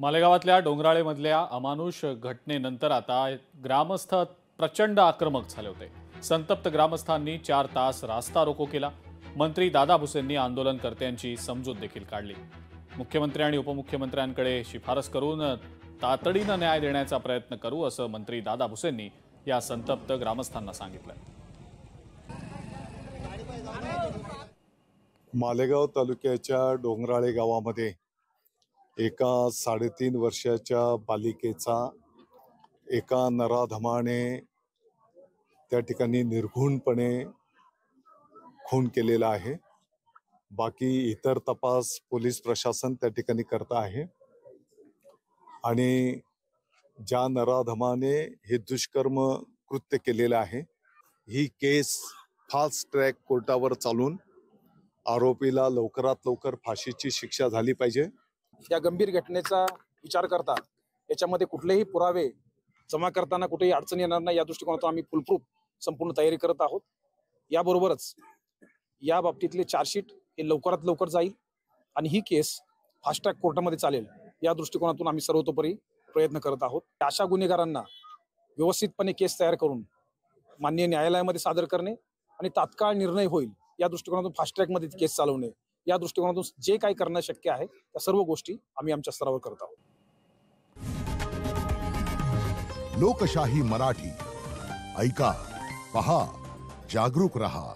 मालेगावातल्या डोंगराळेमधल्या अमानुष घटनेनंतर आता ग्रामस्थ प्रचंड आक्रमक झाले होते। संतप्त ग्रामस्थांनी 4 तास रास्ता रोको केला। मंत्री दादा भुसेंनी आंदोलनकर्त्यांची समजूत देखील काढली। मुख्यमंत्री आणि उपमुख्यमंत्र्यांकडे शिफारस करून तातडीने न्याय देण्याचा प्रयत्न करू असं मंत्री दादा भुसेंनी या संतप्त ग्रामस्थांना सांगितलं। मालेगाव तालुक्याच्या डोंगराळे गावामध्ये एका 3.5 वर्षाच्या बालिकेचा एका नराधमाने त्या ठिकाणी निर्घृणपणे खून केलेला आहे। बाकी इतर तपास पोलीस प्रशासन त्या ठिकाणी करत आहे आणि ज्या नराधमाने हे दुष्कर्म कृत्य केलेलं आहे ही केस फास्ट ट्रॅक कोर्टावर चालून आरोपीला लवकरात लवकर फाशीची शिक्षा झाली पाहिजे। या गंभीर घटनेचा विचार करता याच्यामध्ये कुठलेही पुरावे जमा करताना कुठेही अडचण येणार नाही या दृष्टिकोनातून आम्ही फुलप्रूफ संपूर्ण तयारी करत आहोत। याबरोबरच या बाबतीतले चार्जशीट हे लवकरात लवकर जाईल आणि ही केस फास्ट ट्रॅक कोर्टामध्ये चालेल या दृष्टिकोनातून आम्ही सर्वतोपरी प्रयत्न करत आहोत। अशा गुन्हेगारांना व्यवस्थितपणे केस तयार करून माननीय न्यायालयामध्ये सादर करणे आणि तात्काळ निर्णय होईल या दृष्टिकोनातून फास्ट ट्रॅकमध्ये केस चालवणे या दृष्टिकोनातून जे काही करणं शक्य आहे त्या सर्व गोष्टी आम्ही आमच्या स्तरावर करत आहोत। लोकशाही मराठी ऐका, पहा, जागरूक रहा।